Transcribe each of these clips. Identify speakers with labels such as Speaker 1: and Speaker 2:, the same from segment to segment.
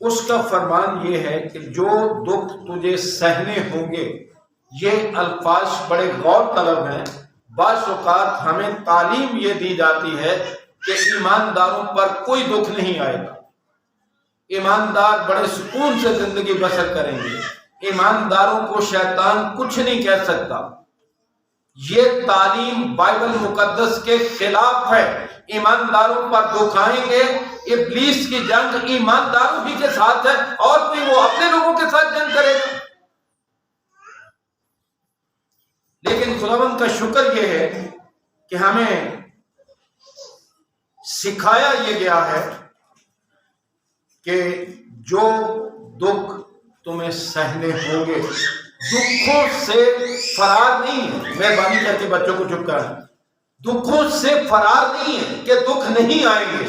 Speaker 1: اس کا فرمان یہ ہے کہ جو دکھ تجھے سہنے ہوں گے، یہ الفاظ بڑے غور طلب ہیں۔ بعض اوقات ہمیں تعلیم یہ دی جاتی ہے کہ ایمانداروں پر کوئی دکھ نہیں آئے گا، ایماندار بڑے سکون سے زندگی بسر کریں گے، ایمانداروں کو شیطان کچھ نہیں کہہ سکتا۔ یہ تعلیم بائبل مقدس کے خلاف ہے۔ ایمانداروں پر دکھ آئیں گے، ابلیس کی جنگ ایمانداروں ہی کے ساتھ ہے، اور کوئی وہ اپنے لوگوں کے ساتھ جنگ کرے گا۔ لیکن خداوند کا شکر یہ ہے کہ ہمیں سکھایا یہ گیا ہے کہ جو دکھ تمہیں سہنے ہوں گے، دکھوں سے فرار نہیں ہے۔ مہربانی کر کے بچوں کو چپ کریں، دکھوں سے فرار نہیں ہے کہ دکھ نہیں آئیں گے،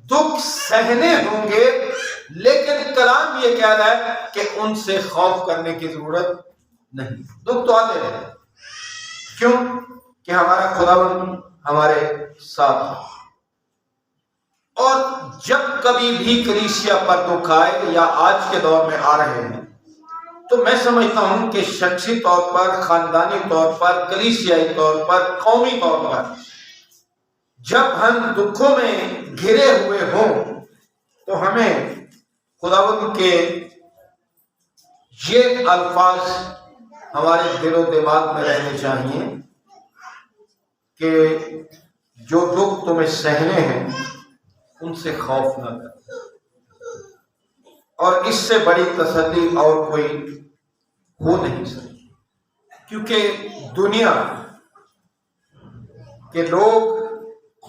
Speaker 1: دکھ سہنے ہوں گے، لیکن کلام یہ کہہ رہا ہے کہ ان سے خوف کرنے کی ضرورت نہیں۔ دکھ تو آتے رہے، کیوں کہ ہمارا خداوند ہمارے ساتھ ہے۔ اور جب کبھی بھی کلیسیا پر دکھ آئے یا آج کے دور میں آ رہے ہیں، تو میں سمجھتا ہوں کہ شخصی طور پر، خاندانی طور پر، کلیسیائی طور پر، قومی طور پر جب ہم دکھوں میں گھرے ہوئے ہوں تو ہمیں خداوند کے یہ الفاظ ہمارے دل و دماغ میں رہنے چاہیے کہ جو دکھ تمہیں سہنے ہیں ان سے خوف نہ کر۔ اور اس سے بڑی تسلی اور کوئی ہو نہیں سکتی، کیونکہ دنیا کے لوگ،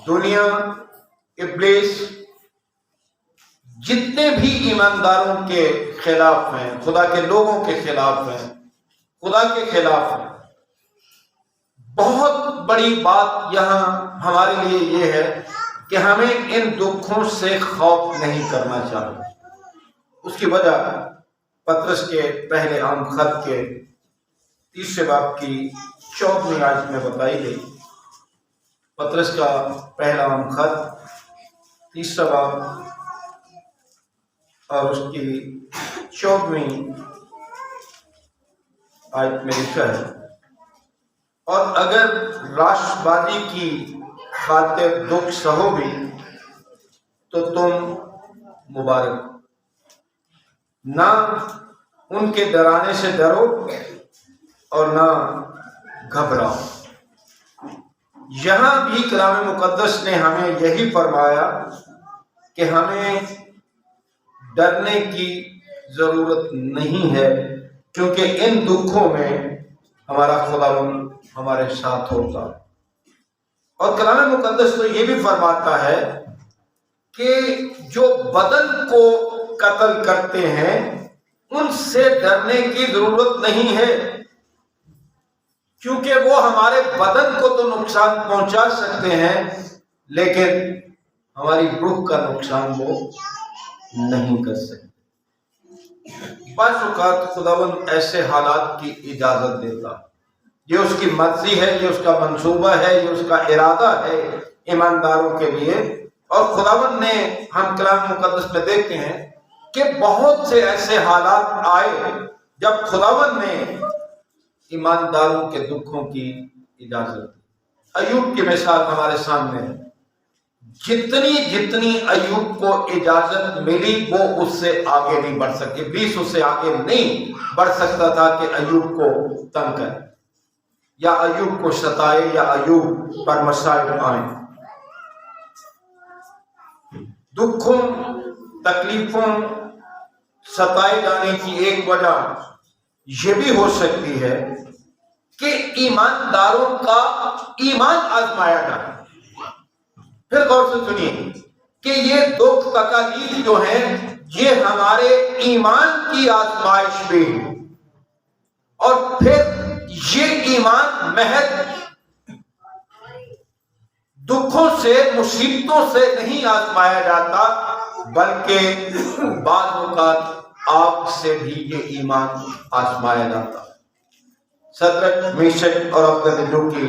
Speaker 1: دنیا، ابلیس جتنے بھی ایمانداروں کے خلاف ہیں، خدا کے لوگوں کے خلاف ہیں، خدا کے خلاف ہیں۔ بہت بڑی بات یہاں ہمارے لیے یہ ہے کہ ہمیں ان دکھوں سے خوف نہیں کرنا چاہیے۔ اس کی وجہ پطرس کے پہلے عام خط کے 3 باب کی 14 آیت میں بتائی گئی۔ پطرس کا پہلا عام خط 3 باب اور اس کی 14 آیت میں لکھا ہے، اور اگر راش بازی کی خاطر دکھ سہو بھی تو تم مبارک، نہ ان کے ڈرانے سے ڈرو اور نہ گھبراؤ۔ یہاں بھی کلام مقدس نے ہمیں یہی فرمایا کہ ہمیں ڈرنے کی ضرورت نہیں ہے، کیونکہ ان دکھوں میں ہمارا خداوند ہمارے ساتھ ہوتا ہے۔ اور کلام مقدس تو یہ بھی فرماتا ہے کہ جو بدن کو قتل کرتے ہیں ان سے ڈرنے کی ضرورت نہیں ہے، کیونکہ وہ ہمارے بدن کو تو نقصان پہنچا سکتے ہیں لیکن ہماری روح کا نقصان وہ نہیں کر سکتے۔ بعض اوقات خداوند ایسے حالات کی اجازت دیتا، یہ اس کی مرضی ہے، یہ اس کا منصوبہ ہے، یہ اس کا ارادہ ہے ایمانداروں کے لیے۔ اور خداوند نے، ہم کلام مقدس میں دیکھتے ہیں کہ بہت سے ایسے حالات آئے جب خداوند نے ایمانداروں کے دکھوں کی اجازت دی۔ ایوب کی مثال ہمارے سامنے ہے، جتنی ایوب کو اجازت ملی وہ اس سے آگے نہیں بڑھ سکے، 20 اس سے آگے نہیں بڑھ سکتا تھا کہ ایوب کو تنگ کرے یا ایوب کو ستائے یا ایوب پر مسائل آئیں۔ دکھوں، تکلیفوں، ستائے جانے کی ایک وجہ یہ بھی ہو سکتی ہے کہ ایمانداروں کا ایمان آزمایا جائے۔ پھر غور سے سنیے کہ یہ دکھ تکالیف جو ہیں یہ ہمارے ایمان کی آزمائش بھی ہے، اور پھر یہ ایمان محض دکھوں سے، مصیبتوں سے نہیں آزمایا جاتا، بلکہ بعض اوقات آگ سے بھی یہ ایمان آزمایا جاتا۔ صدرک، میشک اور عبدالنگو کی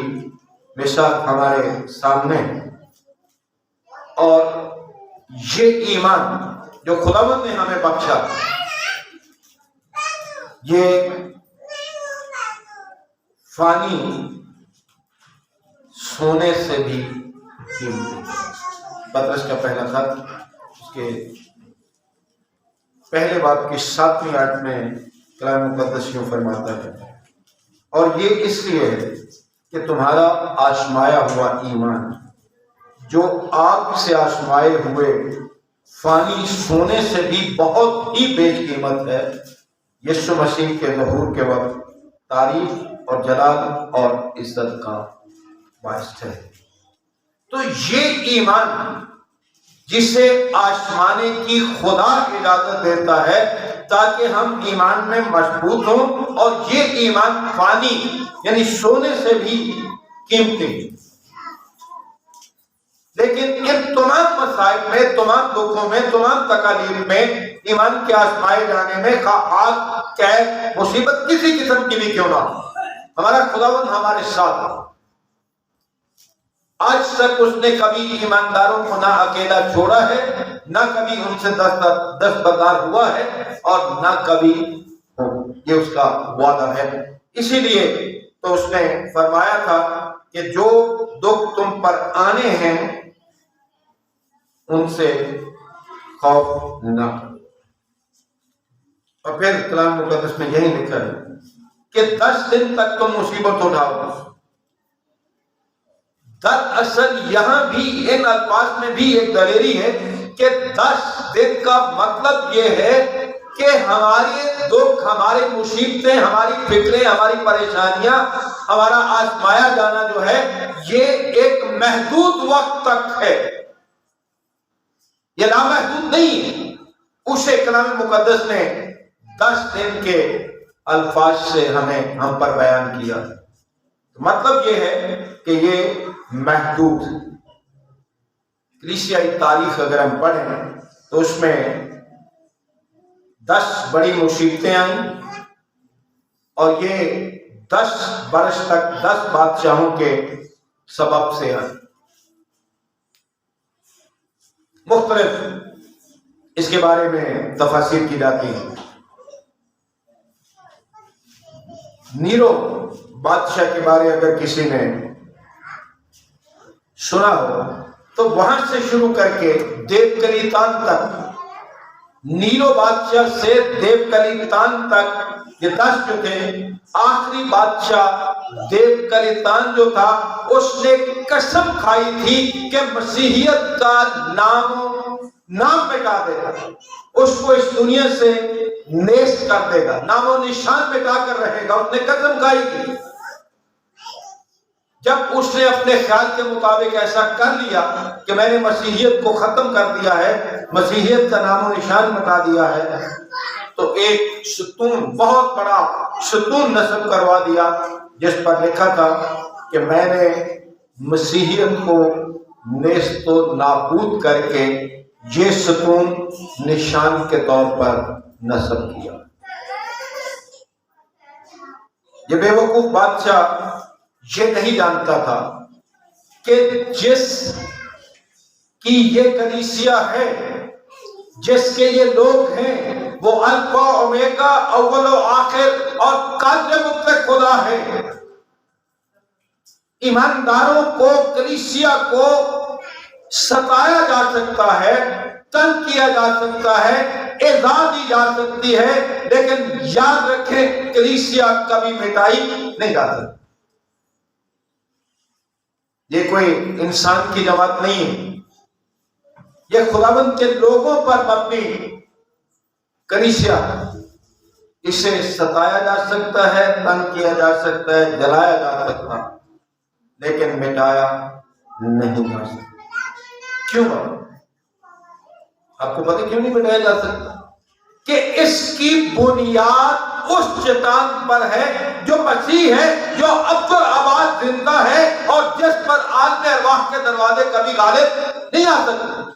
Speaker 1: مثال ہمارے سامنے ہے، اور یہ ایمان جو خداوند نے ہمیں بخشا یہ فانی سونے سے بھی قیمتی۔ پطرس کا پہلا خط اس کے پہلے باب کی 7ویں آیت میں کلام مقدس یوں فرماتا ہے، اور یہ اس لیے ہے کہ تمہارا آزمایا ہوا ایمان جو آگ سے آزمائے ہوئے فانی سونے سے بھی بہت ہی بے قیمت ہے، یسوع مسیح کے ظہور کے وقت تعریف اور جلال اور عزت کا باعث ہے۔ تو یہ ایمان جسے آزمانے کی خدا اجازت دیتا ہے تاکہ ہم ایمان میں مضبوط ہوں، اور یہ ایمان فانی یعنی سونے سے بھی قیمتی۔ لیکن ان تمام مصائب میں، تمام دکھوں میں، تمام تکالیف میں، ایمان کے آزمائے جانے میں، آگ، قید، مصیبت کسی قسم کی بھی کیوں نہ ہو، ہمارا خداوند ہمارے ساتھ ہے۔ آج تک اس نے کبھی ایمانداروں کو نہ اکیلا چھوڑا ہے، نہ کبھی ان سے دستبردار ہوا ہے، اور نہ کبھی یہ اس کا وعدہ ہے۔ اسی لیے تو اس نے فرمایا تھا کہ جو دکھ تم پر آنے ہیں ان سے خوف نہ کرو۔ اور پھر کلام مقدس میں یہی لکھا ہے کہ 10 دن تک تم مصیبت اٹھاؤ۔ دراصل یہاں بھی ان الفاظ میں بھی ایک دلیری ہے کہ 10 دن کا مطلب یہ ہے کہ ہمارے دکھ، ہماری مصیبتیں، ہماری فکریں، ہماری پریشانیاں، ہمارا آزمایا جانا جو ہے یہ ایک محدود وقت تک ہے، یہ لامحدود نہیں ہے۔ اسے کلام مقدس نے 10 دن کے الفاظ سے ہم پر بیان کیا۔ مطلب یہ ہے کہ یہ محدود۔ کلیسیائی تاریخ اگر ہم پڑھیں تو اس میں 10 بڑی مصیبتیں آئیں، اور یہ 10 برس تک 10 بادشاہوں کے سبب سے آئیں۔ مختلف اس کے بارے میں تفاسیر کی جاتی ہیں۔ نیرو بادشاہ کے بارے اگر کسی نے سنا ہو تو وہاں سے شروع کر کے دیو کلیتان تک، نیرو بادشاہ سے دیو کلیتان تک یہ 10 جو تھے، آخری بادشاہ دیو کلیتان جو تھا اس نے قسم کھائی تھی کہ مسیحیت کا نام مٹا دے گا، اس کو اس دنیا سے نیست کر دے گا، نام و نشان مٹا کر رہے گا۔ اس نے قسم کھائی تھی۔ جب اس نے اپنے خیال کے مطابق ایسا کر لیا کہ میں نے مسیحیت کو ختم کر دیا ہے، مسیحیت کا نام و نشان مٹا دیا ہے، تو ایک ستون، بہت بڑا ستون نصب کروا دیا جس پر لکھا تھا کہ میں نے مسیحیت کو نیست و نابود کر کے یہ ستون نشان کے طور پر نصب کیا۔ یہ بے وقوف بادشاہ یہ نہیں جانتا تھا کہ جس کی یہ کلیسیا ہے، جس کے یہ لوگ ہیں، وہ الفا اومیگا، اول و آخر اور قادر مطلق خدا ہے۔ ایمانداروں کو، کلیسیا کو ستایا جا سکتا ہے، تنگ کیا جا سکتا ہے، ایذا دی جا سکتی ہے، لیکن یاد رکھیں کلیسیا کبھی مٹائی نہیں جا سکتی۔ یہ کوئی انسان کی جماعت نہیں ہے، یہ خداوند کے لوگوں پر مبنی کلیسیا۔ اسے ستایا جا سکتا ہے، تنگ کیا جا سکتا ہے، جلایا جا سکتا ہے، لیکن مٹایا نہیں جا سکتا۔ کیوں؟ آپ کو پتہ کیوں نہیں مٹایا جا سکتا؟ کہ اس کی بنیاد اس چٹان پر ہے جو مسیح ہے، جو ابدالآباد زندہ ہے، اور جس پر عالم ارواح کے دروازے کبھی غالب نہیں آ سکتے۔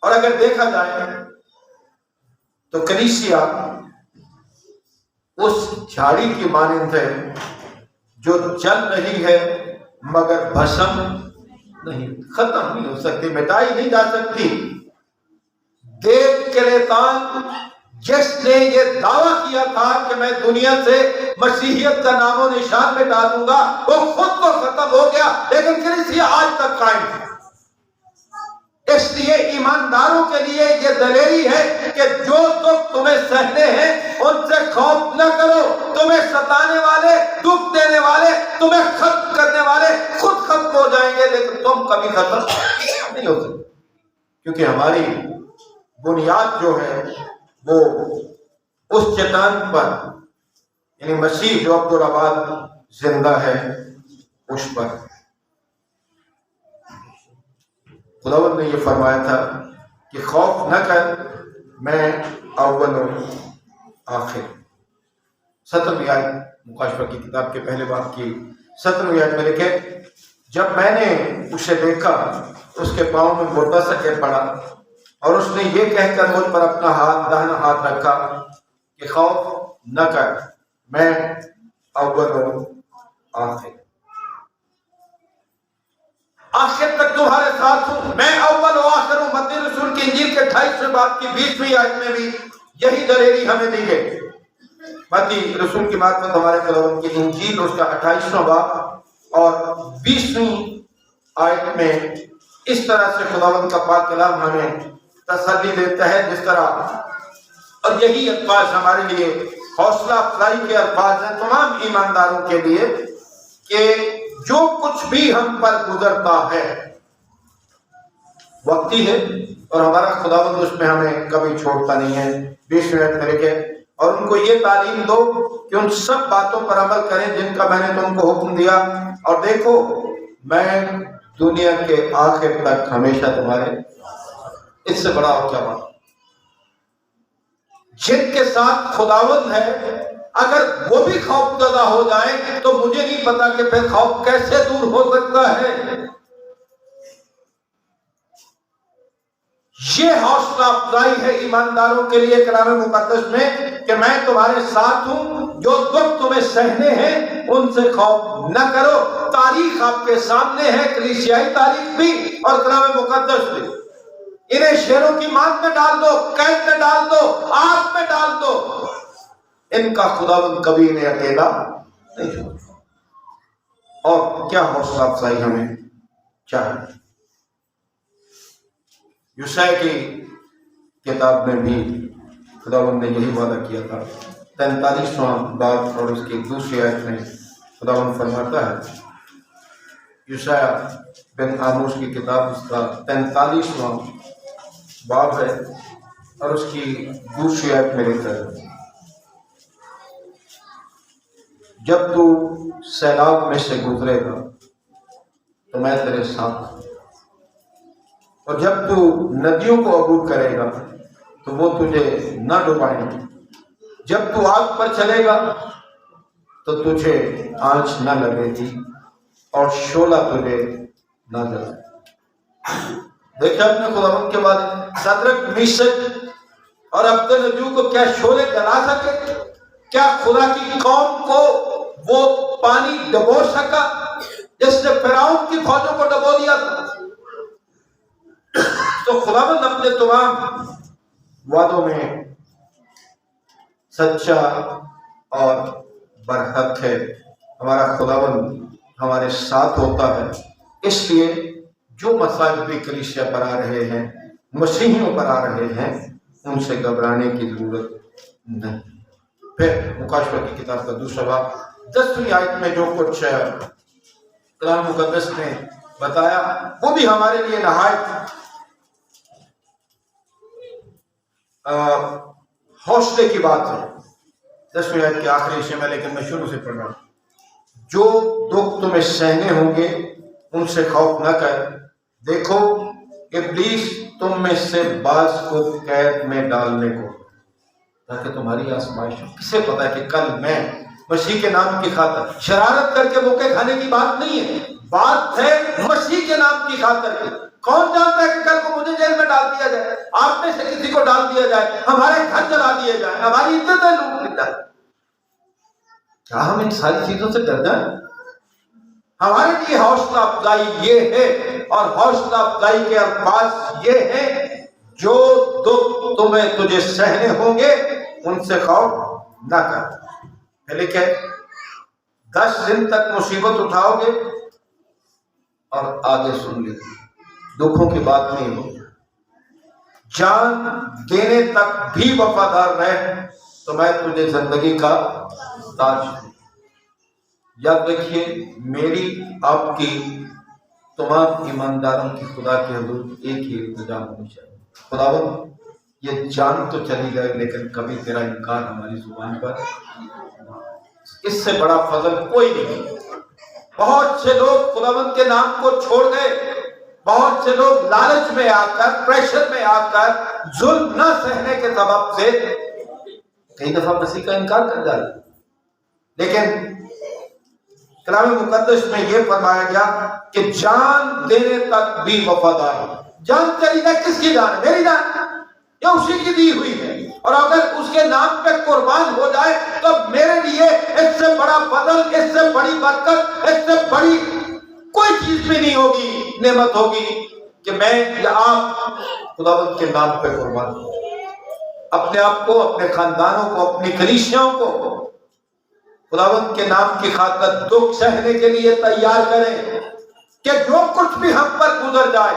Speaker 1: اور اگر دیکھا جائے تو کلیسیا اس جھاڑی کی مانند ہے جو جل رہی ہے مگر بھسم نہیں، ختم نہیں ہو سکتی، مٹائی نہیں جا سکتی۔ دیکھ کے لیتان جس نے یہ دعویٰ کیا تھا کہ میں دنیا سے مسیحیت کا نام و نشان مٹا دوں گا، وہ خود کو ختم ہو گیا، لیکن کلیسیا آج تک قائم ہے۔ اس لیے ایمانداروں کے لیے یہ دلیری ہے کہ جو دکھ تمہیں سہنے ہیں ان سے خوف نہ کرو، تمہیں ستانے والے، دکھ دینے والے، تمہیں ختم کرنے والے خود ختم ہو جائیں گے، لیکن تم کبھی ختم نہیں ہو سکتے، کیونکہ ہماری بنیاد جو ہے وہ اس چٹان پر، یعنی مسیح جو عبدالآباد زندہ ہے اس پر۔ خداوند نے یہ فرمایا تھا کہ خوف نہ کر، میں اول و آخر۔ 17ویں آیت مکاشفہ کی کتاب کے پہلے باب کی 17ویں آیت میں لکھے، جب میں نے اسے دیکھا اس کے پاؤں میں مردہ سا گر پڑا، اور اس نے یہ کہہ کر مجھ پر اپنا داہنا ہاتھ رکھا کہ خوف نہ کر، میں اول و آخر، آخر تک تمہارے ساتھ ہوں، میں اول و آخر ہوں۔ متی رسول کی انجیل کے 28ویں باب کی 20ویں آیت میں بھی یہی دلیری ہمیں دی گئی۔ متی رسول کی معرفت ہمارے خداوند کی انجیل اس کا 28واں باب اور 20ویں آیت میں اس طرح سے خداوند کا پاک کلام ہمیں تسلی دیتا ہے جس طرح، اور یہی الفاظ ہمارے لیے حوصلہ افزائی کے الفاظ ہیں تمام ایمانداروں کے لیے، کہ جو کچھ بھی ہم پر گزرتا ہے وقتی ہے، اور ہمارا خداوند اس میں ہمیں کبھی چھوڑتا نہیں ہے۔ 20ویں آیت میں لکھے، اور ان کو یہ تعلیم دو کہ ان سب باتوں پر عمل کریں جن کا میں نے تم کو حکم دیا، اور دیکھو میں دنیا کے آخر تک ہمیشہ تمہارے۔ اس سے بڑا اور کیا بات؟ جن کے ساتھ خداوند ہے، اگر وہ بھی خوف زدہ ہو جائیں تو مجھے نہیں پتا کہ پھر خوف کیسے دور ہو سکتا ہے۔ یہ حوصلہ افزائی ہے ایمانداروں کے لیے کلام مقدس میں کہ میں تمہارے ساتھ ہوں، جو دکھ تمہیں سہنے ہیں ان سے خوف نہ کرو۔ تاریخ آپ کے سامنے ہے، کلیسیائی تاریخ بھی اور کلام مقدس بھی۔ انہیں شیروں کی مانگ میں ڈال دو، قید میں ڈال دو، آگ میں ڈال دو، ان کا خداوند کبھی انہیں اکیلا نہیں چھوڑتا۔ اور کیا حوصلہ افزائی ہمیں چاہیے۔ یوشع کی کتاب میں بھی خداوند نے یہی وعدہ کیا تھا۔ 43واں باب اور اس کی 2 آیت میں خداوند فرماتا ہے، یوشع بن آموس کی کتاب اس کا 43واں باب ہے اور اس کی 2 آیت میں لکھا ہے، جب تو سیلاب میں سے گزرے گا تو میں تیرے ساتھ ہوں، اور جب تو ندیوں کو عبور کرے گا تو وہ تجھے نہ ڈبائیں گے، جب تو آگ پر چلے گا تو تجھے آنچ نہ لگے گی اور شعلہ تجھے نہ جلائے۔ دیکھیں اپنے خداوند کے بعد صدرک، میشک اور عبدالنجو کو کیا شعلے جلا سکے؟ کیا خدا کی قوم کو وہ پانی ڈبو سکا جس نے فرعون کی فوجوں کو ڈبو دیا تھا؟ تو خداوند اپنے تمام وعدوں میں سچا اور برحق ہے۔ ہمارا خداوند ہمارے ساتھ ہوتا ہے، اس لیے جو مسائل بھی کلیسیا پر آ رہے ہیں، مسیحیوں پر آ رہے ہیں، ان سے گھبرانے کی ضرورت نہیں۔ پھر مکاشفہ کی کتاب کا 2 باب 10ویں آیت میں جو کچھ کلام مقدس نے بتایا وہ بھی ہمارے لیے نہایت حوصلے کی بات ہے۔ 10ویں آیت کے آخری حصے میں، لیکن میں شروع سے پڑھ رہا ہوں۔ جو دکھ تمہیں سہنے ہوں گے ان سے خوف نہ کر، دیکھو ابلیس تم میں سے بعض کو قید میں ڈالنے کو، تاکہ تمہاری آزمائش ہو۔ کسے پتا ہے کہ کل میں مسیح کے نام کی خاطر شرارت کر کے موقع کھانے کی بات نہیں ہے، بات ہے مسیح کے نام کی خاطر کی۔ کون جانتا ہے کہ کل کو مجھے جیل میں ڈال دیا جائے، آپ میں سے کسی کو ڈال دیا جائے، ہمارے گھر جلا دیے جائیں، ہماری عزتیں لوٹ لی جائیں۔ کیا ہم ان ساری چیزوں سے ڈر جائیں؟ ہمارے لیے حوصلہ افزائی یہ ہے، اور حوصلہ افزائی کے الفاظ یہ ہیں، جو دکھ تجھے سہنے ہوں گے ان سے خوف نہ کر. پھر لکھے 10 دن تک مصیبت اٹھاؤ گے اور آگے سن لیجیے دکھوں کی بات نہیں ہوگی. جان دینے تک بھی وفادار رہ تو میں تجھے زندگی کا تاج دوں. یاد رکھیے میری آپ کی تمام ایمانداروں کی خدا کے حضور ایک ہی التجا ہونی چاہیے. خداوند یہ جان تو چلی گئے لیکن کبھی تیرا انکار ہماری زبان پر. اس سے بڑا فضل کوئی نہیں. بہت سے لوگ خداوند کے نام کو چھوڑ گئے. بہت سے لوگ لالچ میں آ کر پریشر میں آ کر ظلم نہ سہنے کے سبب سے کئی دفعہ مسیح کا انکار کر جاتے. لیکن کلام مقدس میں یہ فرمایا گیا کہ جان دینے تک بھی وفادار ہو. جان چلی جائے کس کی جان؟ میری جان یہ اسی کی دی ہوئی ہے. اور اگر اس کے نام پہ قربان ہو جائے تو میرے لیے اس سے بڑا فضل، اس سے بڑی برکت، اس سے بڑی کوئی چیز بھی نہیں ہوگی، نعمت ہوگی کہ میں یا آپ خداوند کے نام پہ قربان ہوں. اپنے آپ کو، اپنے خاندانوں کو، اپنی کلیسیاؤں کو خداوند کے نام کی خاطر دکھ سہنے کے لیے تیار کریں کہ جو کچھ بھی ہم پر گزر جائے،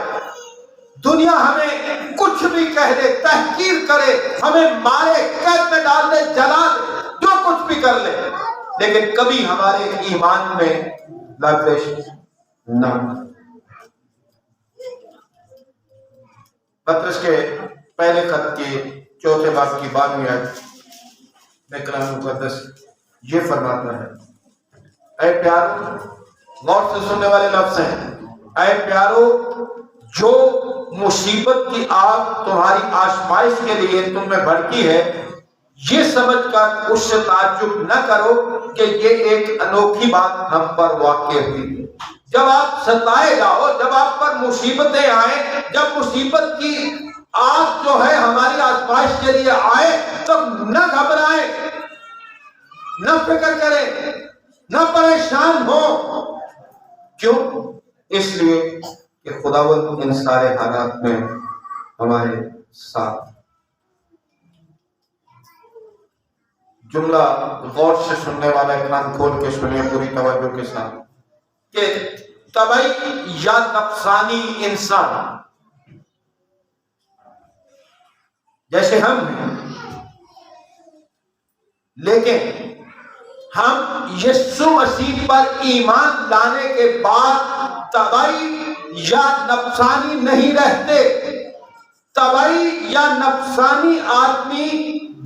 Speaker 1: دنیا ہمیں کچھ بھی کہہ دے، تحقیر کرے، ہمیں مارے، قید میں ڈال دے، جلا دے، جو کچھ بھی کر لے، لیکن کبھی ہمارے ایمان میں لغزش نہ. پطرس کے پہلے خط کے 4 باب کی 12ویں آیت میں کلام مقدس یہ فرماتا ہے، اے پیارو، غور سے سننے والے لفظ ہیں، اے پیارو، جو مصیبت کی آگ تمہاری آزمائش کے لیے تم میں بھڑکی ہے، یہ سمجھ کر اس سے تعجب نہ کرو کہ یہ ایک انوکھی بات ہم پر واقع ہوئی. جب آپ ستائے جاؤ، جب آپ پر مصیبتیں آئیں، جب مصیبت کی آگ جو ہے ہماری آزمائش کے لیے آئے تو نہ گھبرائیں، نہ فکر کریں، نہ پریشان ہو. کیوں؟ اس لیے کہ خداوند ان سارے حالات میں ہمارے ساتھ. جملہ غور سے سننے والا کان کھول کے سنیے پوری توجہ کے ساتھ کہ طبعی یا نفسانی انسان جیسے ہم ہیں، لیکن ہم یسوع مسیح پر ایمان لانے کے بعد طبعی یا نفسانی نہیں رہتے. طبعی یا نفسانی آدمی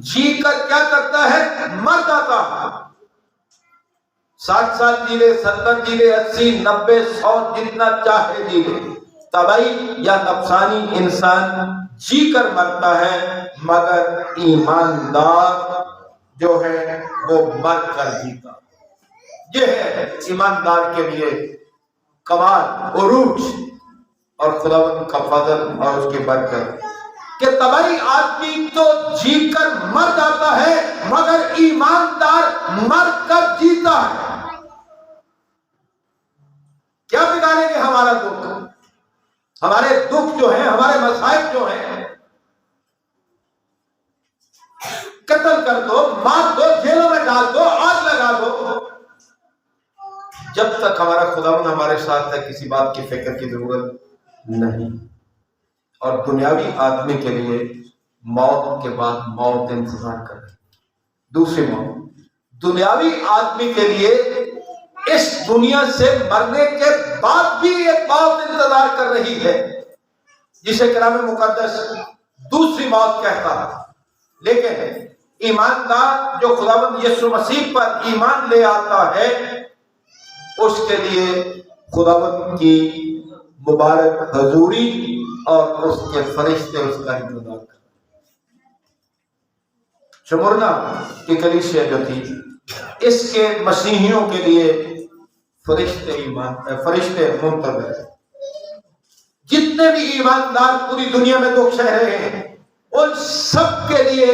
Speaker 1: جی کر کیا کرتا ہے؟ مر جاتا ہے. 60 سال جی لے، 70 جی لے، 80، 90، 100 جتنا چاہے جی لے. طبعی یا نفسانی انسان جی کر مرتا ہے، مگر ایماندار جو ہے وہ مر کر جیتا. یہ ہے ایماندار کے لیے کمال، عروج اور خداوند کا فضل اور اس کی برکت کہ طبعی آدمی تو جی کر مر جاتا ہے مگر ایماندار مر کر جیتا ہے. کیا بگاڑیں گے ہمارا دکھ؟ ہمارے دکھ جو ہیں، ہمارے مصائب جو ہیں، قتل کر دو، مار دو، جیلوں میں ڈال دو، آگ لگا دو، جب تک ہمارا خداوند ہمارے ساتھ ہے کسی بات کی فکر کی ضرورت نہیں. اور دنیاوی آدمی کے لیے موت کے بعد موت انتظار کر رہی. دوسری موت دنیاوی آدمی کے لیے اس دنیا سے مرنے کے بعد بھی ایک موت انتظار کر رہی ہے جسے کلام مقدس دوسری موت کہتا ہے. لیکن ایماندار جو خداوند یسوع مسیح پر ایمان لے آتا ہے اس کے لیے خداوند کی مبارک حضوری اور اس کے فرشتے اس کا انتظار کرتے. شمرنا کی کلیسیا جو تھی اس کے مسیحیوں کے لیے فرشتے منتظر ہیں. جتنے بھی ایماندار پوری دنیا میں دکھ سہ رہے ہیں ان سب کے لیے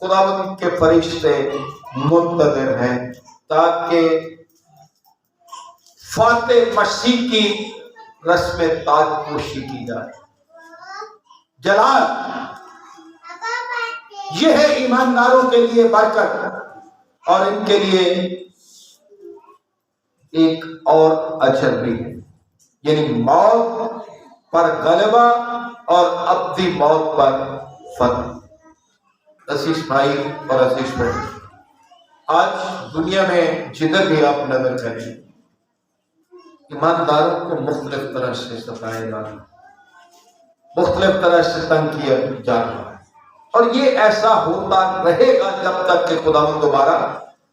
Speaker 1: خداوند کے فرشتے منتظر ہیں تاکہ فاتح مسیح کی رسم تاج پوشی کی جائے.
Speaker 2: جلال، یہ ہے ایمانداروں کے لیے برکت، اور ان کے لیے ایک اور اجر بھی ہے، یعنی موت پر غلبہ اور ابدی موت پر فتح۔ عزیز بھائی اور عزیز بہن، آج دنیا میں جدھر بھی آپ نظر کریں، ایمانداروں کو مختلف طرح سے ستایا جا رہا ہے، مختلف طرح سے تنگ کیا جا رہا ہے، اور یہ ایسا ہوتا رہے گا جب تک کہ خداوند دوبارہ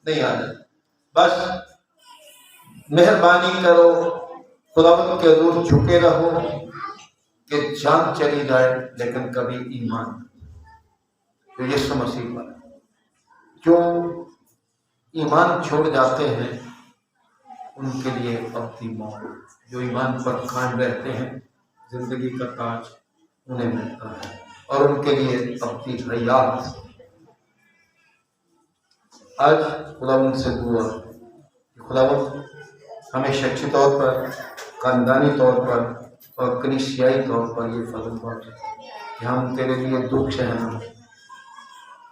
Speaker 2: نہیں آ جائے۔ بس مہربانی کرو، خداوند کے حضور جھکے رہو کہ جان چلی جائے لیکن کبھی ایمان جو یسوع مسیح پر جو ایمان چھوڑ جاتے ہیں ان کے لیے ابدی موت، جو ایمان پر قائم رہتے ہیں زندگی کا تاج انہیں ملتا ہے، اور ان کے لیے ابدی حیات۔ آج خداوند سے دعا کہ خداوند ہمیں شخصی طور پر، خاندانی طور پر اور کلیسیائی طور پر یہ فضل بخشے کہ ہم تیرے لیے دکھ سہنا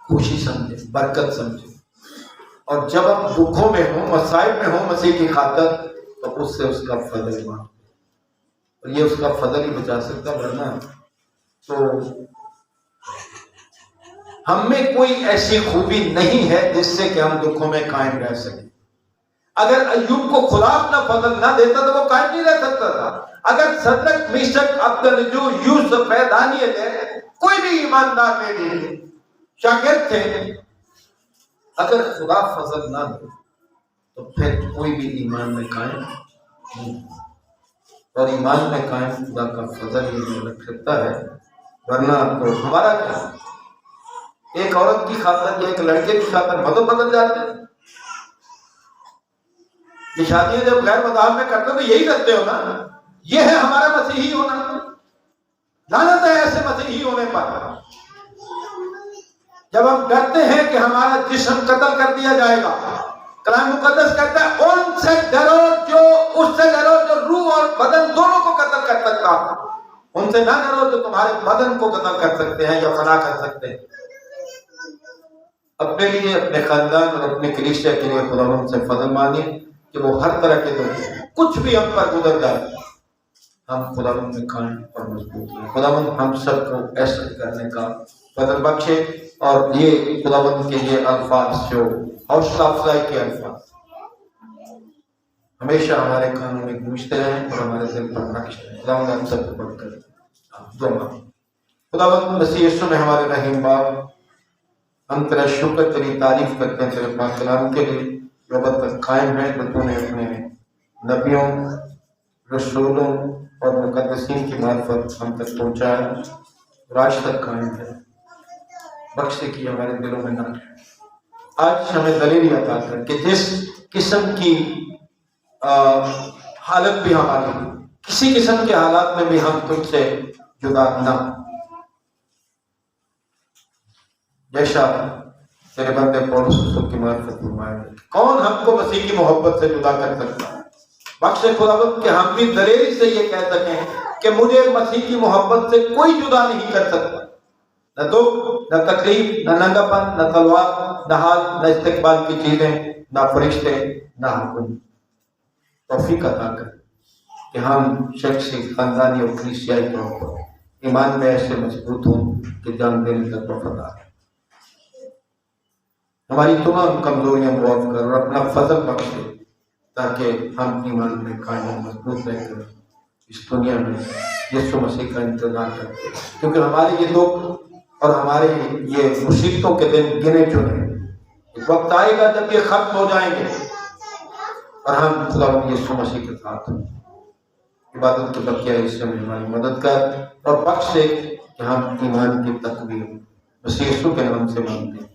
Speaker 2: خوشی سمجھے، برکت سمجھے، اور جب ہم دکھوں میں ہوں، مصائب میں ہوں مسیح کی خاطر، تو اس سے اس کا فضل مانگ، اور یہ اس کا فضل ہی بچا سکتا، ورنہ تو ہم میں کوئی ایسی خوبی نہیں ہے جس سے کہ ہم دکھوں میں قائم رہ سکیں۔ اگر ایوب کو خدا اپنا فضل نہ دیتا تو وہ قائم نہیں رہ سکتا تھا۔ اگر صدرک، میشک، عبدالنجو، یوسف، دانیل ہے، کوئی بھی ایماندار نہیں شاگرد تھے، اگر خدا فضل نہ دے تو پھر کوئی بھی ایمان میں قائم نہیں، اور ایمان میں قائم خدا کا فضل ہی مدد کرتا ہے، ورنہ تو ہمارا کیا؟ ایک عورت کی خاطر یا ایک لڑکے کی خاطر مذہب بدل جاتے ہیں۔ یہ شادیاں جب غیر مذہب میں کرتے ہو تو یہی کرتے ہو نا، یہ ہے ہمارا مسیحی ہونا، لعنت ہے ایسے مسیحی ہونے پر۔ جب ہم ڈرتے ہیں کہ ہمارا جسم قتل کر دیا جائے گا، کلام مقدس کہتا ہے ان سے ڈرو جو اس سے ڈرو جو روح اور بدن دونوں کو قتل کر سکتا، ان سے نہ ڈرو جو تمہارے بدن کو قتل کر سکتے ہیں یا فنا کر سکتے ہیں۔ اپنے لیے، اپنے خاندان اور اپنے کلیسیا کے لیے خداوند سے فضل مانگیں کہ وہ ہر طرح کے دکھ کچھ بھی ہم پر گزر جائے، ہم خداوند میں قائم اور مضبوط ہیں۔ خداوند ہم سب کو ایسا کرنے کا فضل بخشے، اور یہ خداوند کے یہ الفاظ جو حوصلہ افزائی کے الفاظ ہمیشہ ہمارے کانوں میں گونجتے رہیں اور ہمارے دل پر نقش رہیں۔ خداوند ہم سب کو برکت دے۔ خداوند مسیح یسوع میں ہمارے رحیم باپ، ہم تیرا شکر، تیری تعریف کرتے ہیں تیرے پاک کلام کے لیے جو اب تک قائم ہے، جو تو نے اپنے نبیوں، رسولوں اور مقدسین کی معرفت ہم تک پہنچایا اور آج تک قائم ہے۔ بخشے کی ہمارے دلوں میں نہ رہے۔ آج ہمیں دلیل عطا کر کہ جس قسم کی حالت بھی ہماری، کسی قسم کے حالات میں بھی ہم تجھ سے جدا نہ، جیسا تیرے بندے پولس رسول کی معرفت فرمائے، کون ہم کو مسیح کی محبت سے جدا کر سکتا ہے؟ بخشے خداوند کہ ہم بھی دلیری سے یہ کہہ سکیں کہ مجھے مسیح کی محبت سے کوئی جدا نہیں کر سکتا، نہ دکھ، نہ تکلیف، نہ ننگا پن، نہ تلوار، نہ حال، نہ استقبال کی چیزیں، نہ فرشتے، نہ حکم۔ توفیق عطا کر کہ ہم شخصی، خاندانی اور کلیسیائی طور پر ایمان میں ایسے مضبوط ہوں کہ جان دینے کا توفیق ہے۔ ہماری تمام کمزوریاں معاف کر اور اپنا فضل بخش دے تاکہ ہم ایمان میں قائم اور مضبوط رہ کر اس دنیا میں یسوع مسیح کا انتظار کرتے ہیں، کیونکہ ہمارے یہ دکھ اور ہمارے یہ مصیبتوں کے دن گنے چنے، ایک وقت آئے گا جب یہ ختم ہو جائیں گے اور ہم خداوند یسوع مسیح کے ساتھ عبادت کے بقیہ حصے میں ہماری مدد کر اور بخش دے کہ ہم ایمان کی تقویت مسیح یسوع کے نام سے مانگتے ہیں۔